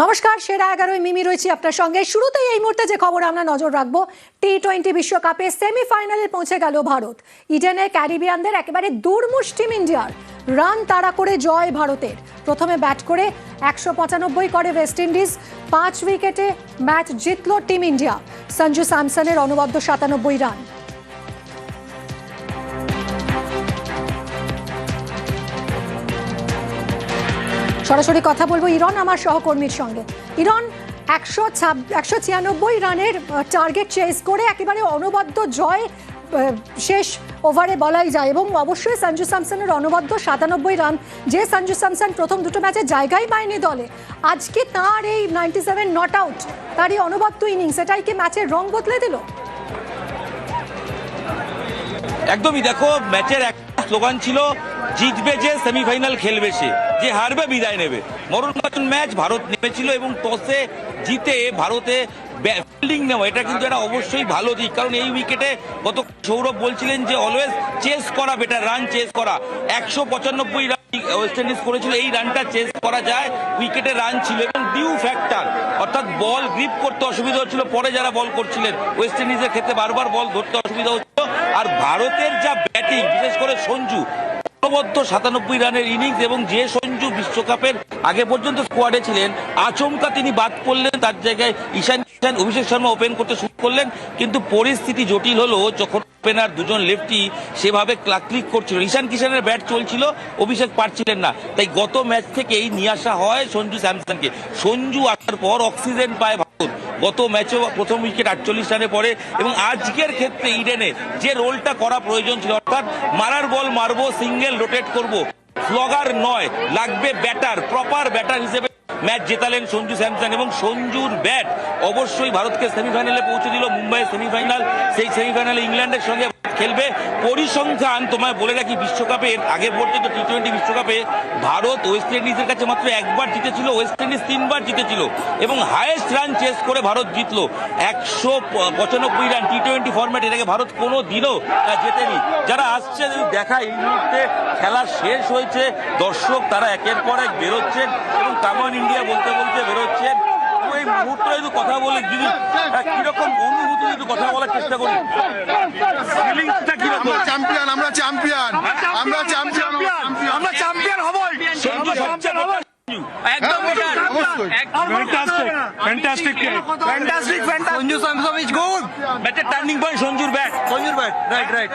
নমস্কার, সেরা 11 মিমি রয়েছে আপনার সঙ্গে। শুরুতেই এই মুহূর্তে যে খবর আমরা নজর রাখবো, টি-20 বিশ্বকাপে সেমিফাইনালে পৌঁছে গেল ভারত। ইডেনে ক্যারিবিয়ানদের একেবারে দুর্মুষ টিম ইন্ডিয়ার রান তাড়া করে জয় ভারতের। প্রথমে ব্যাট করে 195 করে ওয়েস্ট ইন্ডিজ, 5 উইকেটে ম্যাচ জিতল টিম ইন্ডিয়া। সঞ্জু স্যামসনের অনবদ্য 97 রান। সরাসরি কথা বলবো ইরন আমার সহকর্মীর সঙ্গে। ইরন, 196 রানের টার্গেট চেস করে একেবারে অনবদ্য জয় শেষ ওভারে বলাই যায়, এবং অবশ্যই সঞ্জু স্যামসনের অনবদ্য 97 রান। যে সঞ্জু স্যামসন প্রথম দুটো ম্যাচে জায়গাই পায়নি দলে, আজকে তার এই 97 নট আউট, তার এই অনবদ্য ইনিংস, এটাই কি ম্যাচের রং বদলে দিল? একদমই। দেখো, ম্যাচের একটা স্লোগান ছিল জিতবে যে, সেমিফাইনাল খেলবে সে, যে হারবে বিদায় নেবে। মরণঘাতী ম্যাচ, ভারত নেমেছিল এবং টসে জিতে ভারতে ফিল্ডিং নেওয়া, এটা কিন্তু এটা অবশ্যই ভালো দিক। কারণ এই উইকেটে গত সৌরভ বলছিলেন যে অলওয়েজ চেস করা বেটার, রান চেস করা। 195 রান ওয়েস্ট ইন্ডিজ করেছিল, এই রানটা চেস করা যায়, উইকেটে রান ছিল এবং ডিউ ফ্যাক্টর, অর্থাৎ বল গ্রিপ করতে অসুবিধা হচ্ছিল। পরে যারা বল করছিলেন ওয়েস্ট ইন্ডিজের ক্ষেত্রে বারবার বল ধরতে অসুবিধা হচ্ছিল। আর ভারতের যা ব্যাটিং, বিশেষ করে সঞ্জু, অনবদ্য 97 রানের ইনিংস। এবং যে সঞ্জু বিশ্বকাপের আগে পর্যন্ত স্কোয়াডে ছিলেন, আচমকা তিনি বাদ পড়লেন, তার জায়গায় ঈশান কিষান, অভিষেক শর্মা ওপেন করতে শুরু করলেন। কিন্তু পরিস্থিতি জটিল হলো যখন ওপেনার দুজন লেফটি সেভাবে ক্লিক করছিল। ঈশান কিষানের ব্যাট চলছিল, অভিষেক পারছিলেন না, তাই গত ম্যাচ থেকেই নিয়ে আসা হয় সঞ্জু স্যামসনকে। সঞ্জু আসার পর অক্সিজেন পায় ভারত। গত ম্যাচেও প্রথম উইকেট 48 রানে পড়ে, এবং আজকের ক্ষেত্রে ইডেনে যে রোলটা করা প্রয়োজন ছিল, অর্থাৎ মারার বল মারবো, সিঙ্গেল রোটেট করব, স্লগার নয়, লাগবে ব্যাটার, প্রপার ব্যাটার হিসেবে ম্যাচ জেতালেন সঞ্জু স্যামসন। এবং সঞ্জুর ব্যাট অবশ্যই ভারতকে সেমিফাইনালে পৌঁছে দিল। মুম্বাইয়ের সেমিফাইনাল, সেই সেমিফাইনালে ইংল্যান্ডের সঙ্গে খেলবে। পরিসংখ্যান তোমায় বলে রাখি, বিশ্বকাপের আগে পর্যন্ত টি-20 বিশ্বকাপে ভারত ওয়েস্ট ইন্ডিজের কাছে মাত্র একবার জিতেছিল, ওয়েস্ট ইন্ডিজ 3 বার জিতেছিল, এবং হাইয়েস্ট রান চেস করে ভারত জিতলো 195 রান। টি-20 ফরম্যাট এটাকে ভারত কোনো দিনও জেতেনি। যারা আসছে দেখা, এই মুহূর্তে খেলা শেষ হয়েছে, দর্শক তারা একের পর এক বেরোচ্ছেন এবং কামান ইন্ডিয়া বলতে বলতে বেরোচ্ছেন। এই মুহূর্তে একটু কথা বলে, যদি কিরকম অনুভূতি একটু কথা বলার চেষ্টা করি। ফিলিংসটা কিরকম? চ্যাম্পিয়ন, আমরা চ্যাম্পিয়ন, আমরা চ্যাম্পিয়ন, আমরা চ্যাম্পিয়ন হবই। সঞ্জু চ্যাম্পিয়ন হবে একদম। Fantastic. Sanju Samson is good. Better turning point, Sanju's bat. Right.